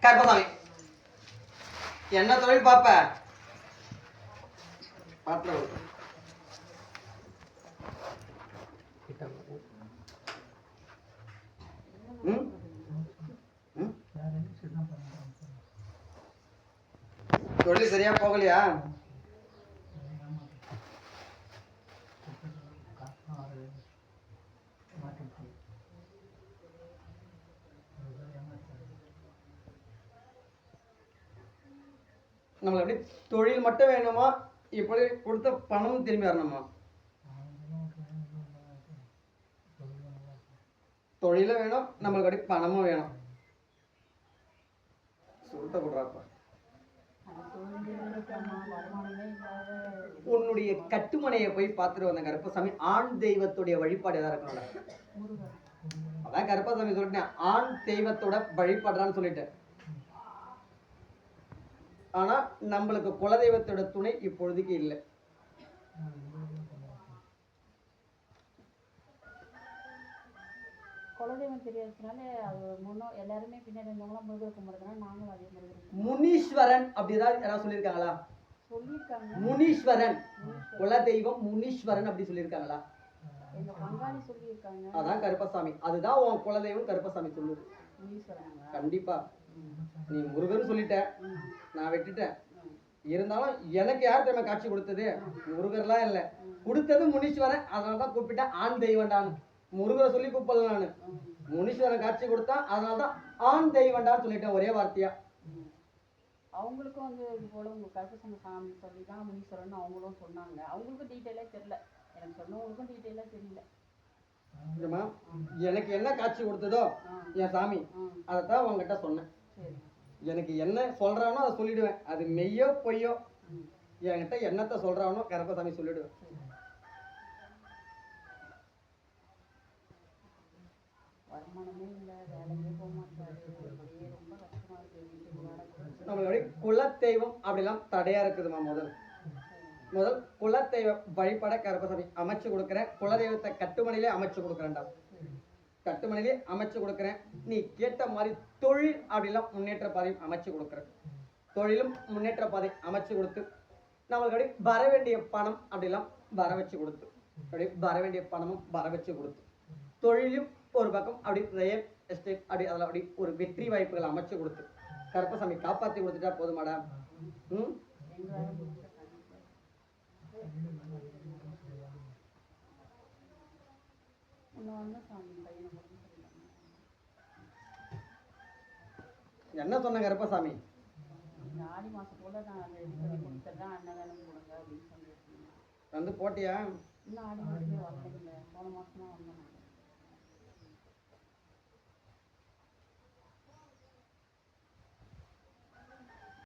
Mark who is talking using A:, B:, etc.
A: கருப்பசாமி என்ன தொழில் பாப்ப பாத்துல தொழில் சரியா போகலையா? நம்மள எப்படி தொழில் மட்டும் வேணுமா, இப்படி கொடுத்த பணம் திரும்பி வரணுமா? தொழிலும் வேணும், நம்மளுக்கு அப்படி பணமும் வேணும். சொல்லிட்ட கொடுறாப்பா. உன்னுடைய கட்டுமனையை போய் பார்த்துட்டு வந்த கருப்பசாமி, ஆண் தெய்வத்துடைய வழிபாடு எதா இருக்கணும்ல? அதான் கருப்பசாமி சொல்லிட்டேன், ஆண் தெய்வத்தோட வழிபாடுறான்னு சொல்லிட்டேன். ஆனா நம்மளுக்கு குலதெய்வத்தோட துணை இப்பொழுதுக்கு இல்லை.
B: குலதெய்வம் தெரியாததுனால அது முன்னோர் எல்லாருமே பின்னாடி இருந்தவங்களாம் முருகர் கும்பிடுறதுனால நாங்களும் அதே முருகர்.
A: முனீஸ்வரன் அப்படிதான் யாராவது சொல்லியிருக்காங்களா?
B: சொல்லியிருக்காங்க.
A: முனீஸ்வரன் குலதெய்வம் முனீஸ்வரன் அப்படி சொல்லியிருக்காங்களா?
B: எங்க பங்காளி சொல்லியிருக்காங்க.
A: அதான் கருப்பசாமி, அதுதான் உன் குலதெய்வம் கருப்பசாமி சொல்லுது.
B: முனீஸ்வரன்
A: கண்டிப்பா. நீ முருகன் சொல்லிட்ட, நான் விட்டுட்டேன். இருந்தாலும் எனக்கு யார் தெரியுமா காட்சி கொடுத்தது? முருகர்லாம் இல்லை, கொடுத்தது முனீஸ்வரன். அதனாலதான் கூப்பிட்டேன் ஆண் தெய்வண்டான்னு. முருகரை சொல்லி கூப்பிடல நானு, முனீஸ்வரன் காட்சி கொடுத்தா, அதனாலதான் ஆண் தெய்வண்டான்னு சொல்லிட்டேன் ஒரே வார்த்தையா.
B: அவங்களுக்கும் வந்து இது போல உங்க கருப்பசாமி சாமி சொல்லி தான் முனீஸ்வரன் அவங்களும் சொன்னாங்க. அவங்களுக்கும் டீட்டெயிலே தெரியல, எனக்கு சொன்னவங்களுக்கும் டீட்டெயிலாக தெரியல.
A: எனக்கு என்ன காட்சி கொடுத்ததோ என் சாமி, அதைத்தான் உங்ககிட்ட சொன்னேன். எனக்கு என்ன சொல்றானோ அதை சொல்லிடுவேன். அது மெய்யோ பொய்யோ, என்கிட்ட என்னத்தை சொல்றானோ கருப்பசாமி சொல்லிடுவேன்.
B: வருமானமே இல்லை, வேலைக்கே போக மாட்டாரு, ரொம்ப கஷ்டமா இருக்கு.
A: நம்மளுடைய குலதெய்வம் அப்படிலாம் தடையா இருக்குதுமா. முதல் குலதெய்வ வழிபட கருப்பசாமி அமைச்சு கொடுக்குறேன். குலதெய்வத்தை கட்டுமணிலே அமைச்சு கொடுக்குறேன்டா, கட்டுமணிலே அமைச்சு கொடுக்குறேன். நீ கேட்ட மாதிரி தொழில் அப்படிலாம் முன்னேற்ற பாதையும் அமைச்சு கொடுக்குறேன். தொழிலும் முன்னேற்ற பாதை அமைச்சு கொடுத்து நம்மளுக்கு வர வேண்டிய பணம் அப்படிலாம் வர வச்சு கொடுத்து, அப்படி வர வேண்டிய பணமும் வர வச்சு கொடுத்து, தொழிலும் ஒரு பக்கம் அப்படி ரியல் எஸ்டேட் அப்படி அதில் அப்படி ஒரு வெற்றி வாய்ப்புகளை அமைச்சு கொடுத்து கருப்பசாமி காப்பாற்றி கொடுத்துட்டா போதுமாடா. என்ன சொன்ன கருப்பசாமி?
B: ஆடி மாசத்தோட நான் ரெடி பண்ணி கொடுத்துட்றேன், அன்னதானம் கொடுங்க அப்படின்னு சொல்லியிருக்கேன்.
A: வந்து போட்டியா?
B: இன்னும் ஆடி மாசமே வரலைங்க, போன மாசம் தான் வந்தேன்.